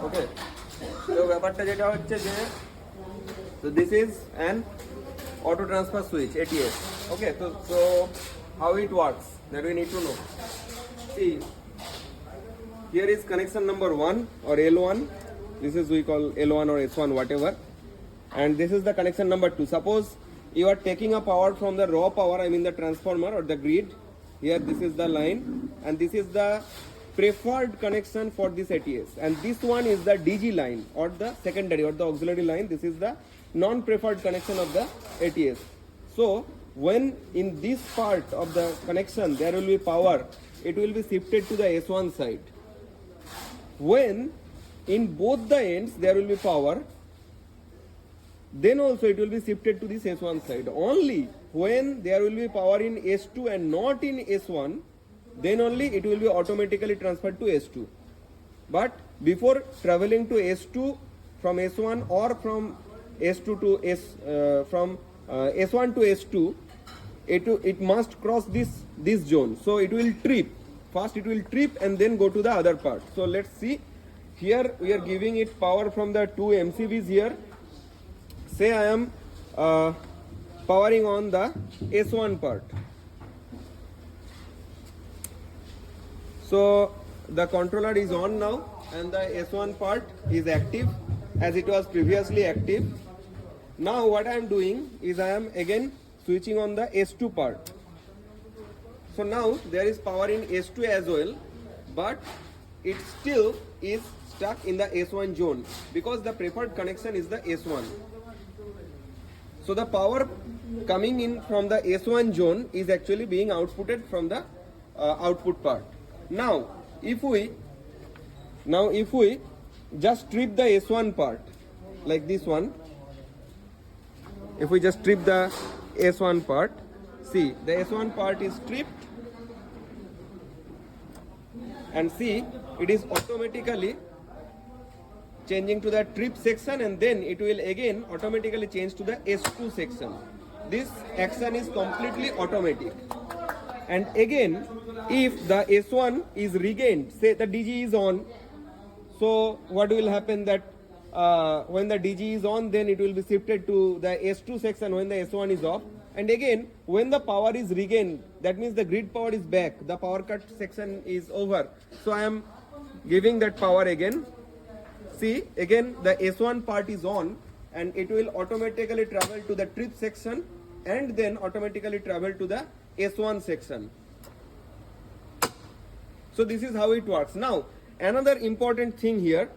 ওকে, তো ব্যাপারটা যেটা হচ্ছে যে so this is an auto transfer switch ATS. Okay, so how it works that we need to know. See, here is connection number 1 or L1. This is we call L1 or S1 whatever, and this is the connection number 2. Suppose you are taking a power from the raw power, I mean the transformer or the grid. Here this is the line and this is the preferred connection for this ATS, and this one is the DG line or the secondary or the auxiliary line. This is the non-preferred connection of the ATS. So when in this part of the connection there will be power, it will be shifted to the S1 side. When in both the ends there will be power, then also it will be shifted to this S1 side. Only when there will be power in S2 and not in S1, then only it will be automatically transferred to S2. But before traveling to S2 from S1 or from S2 to S1 to S2, it must cross this zone. So it will trip. First it will trip and then go to the other part. So let's see. Here we are giving it power from the two MCBs here. Say I am powering on the S1 part. So the controller is on now and the S1 part is active as it was previously active. Now what I am doing is I am again switching on the S2 part. So now there is power in S2 as well, but it still is stuck in the S1 zone because the preferred connection is the S1. So the power coming in from the S1 zone is actually being outputted from the output part. Now if we just strip the S1 part like this one, if we just strip the S1 part, see the S1 part is stripped and see it is automatically changing to the trip section and then it will again automatically change to the S2 section. This action is completely automatic. And again, if the S1 is regained, say the DG is on, so what will happen that when the DG is on, then it will be shifted to the S2 section when the S1 is off. And again, when the power is regained, that means the grid power is back, the power cut section is over. So I am giving that power again. See, again the S1 part is on and it will automatically travel to the trip section and then automatically travel to the S1 section. So this is how it works. Now another important thing here,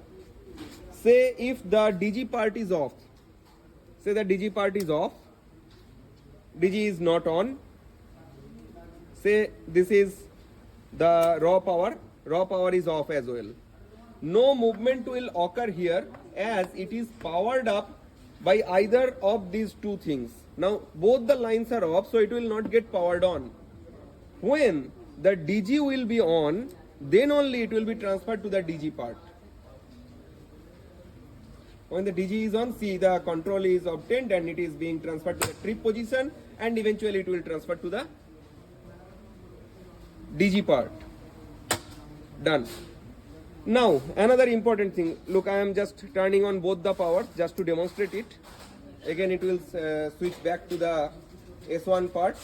say if the DG part is off, say the DG part is off, DG is not on, say this is the raw power is off as well. No movement will occur here as it is powered up by either of these two things. Now both the lines are off, so it will not get powered on. When the DG will be on, then only it will be transferred to the DG part. When the DG is on, see the control is obtained and it is being transferred to the trip position and eventually it will transfer to the DG part. Done. Now another important thing, look, I am just turning on both the powers just to demonstrate it. Again it will switch back to the S1 part.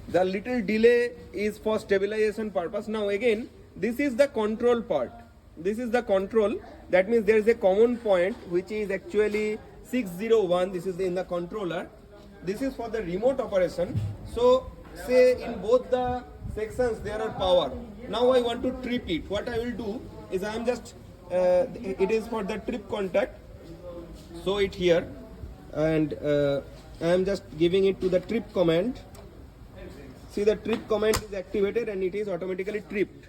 The little delay is for stabilization purpose. Now again, this is the control part. This is the control. That means there is a common point which is actually 601. This is in the controller. This is for the remote operation. So say in both the sections there are power. Now I want to trip it. What I will do is I am just it is for the trip contact. Show it here and I am just giving it to the trip command. See, the trip command is activated and it is automatically tripped.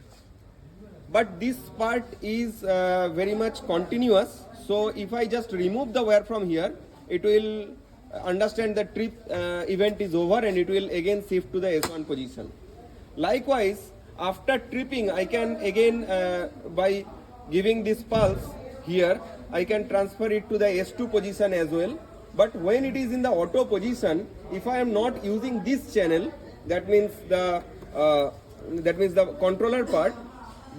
But this part is very much continuous. So if I just remove the wire from here, it will understand the trip event is over and it will again shift to the S1 position. Likewise, after tripping, I can again by giving this pulse here, I can transfer it to the S2 position as well. But when it is in the auto position, if I am not using this channel, that means the controller part,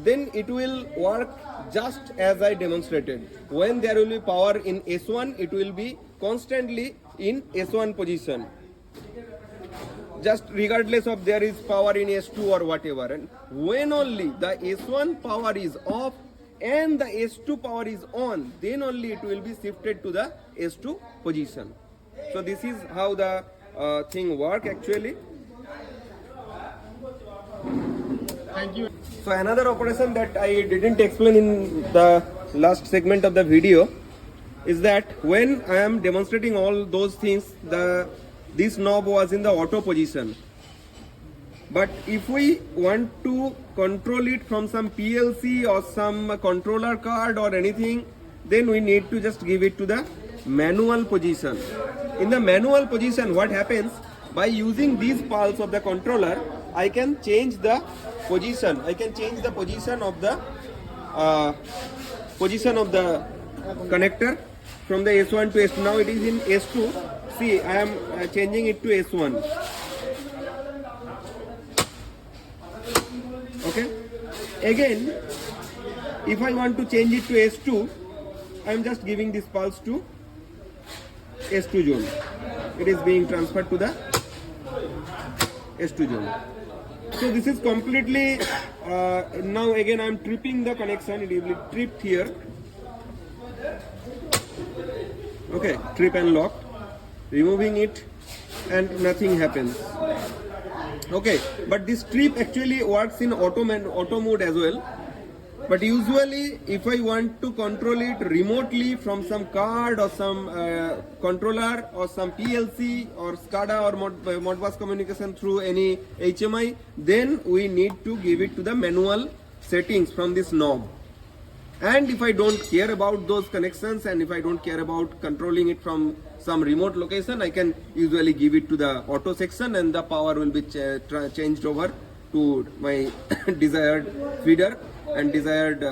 then it will work just as I demonstrated. When there will be power in S1, it will be constantly in S1 position, just regardless of there is power in S2 or whatever. And when only the S1 power is off and the S2 power is on, then only it will be shifted to the S2 position. So this is how the thing work actually. Thank you. So another operation that I didn't explain in the last segment of the video is that when I am demonstrating all those things, this knob was in the auto position. But if we want to control it from some PLC or some controller card or anything, then we need to just give it to the manual position. In the manual position, what happens, by using these pulse of the controller, I can change the position. I can change the position of the connector from the S1 to S2. Now it is in S2. See, I am changing it to S1. Okay. Again, if I want to change it to S2, I am just giving this pulse to S2 zone. It is being transferred to the S2 zone. So this is completely, now again I am tripping the connection. It will be tripped here. Okay, trip and lock. Removing it and nothing happens. Okay, but this trip actually works in auto mode as well. But usually if I want to control it remotely from some card or some controller or some PLC or SCADA or Modbus communication through any HMI, then we need to give it to the manual settings from this knob. And if I don't care about those connections and if I don't care about controlling it from some remote location, I can usually give it to the auto section and the power will be changed over to my desired feeder and desired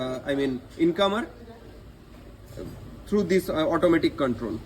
incomer through this automatic control.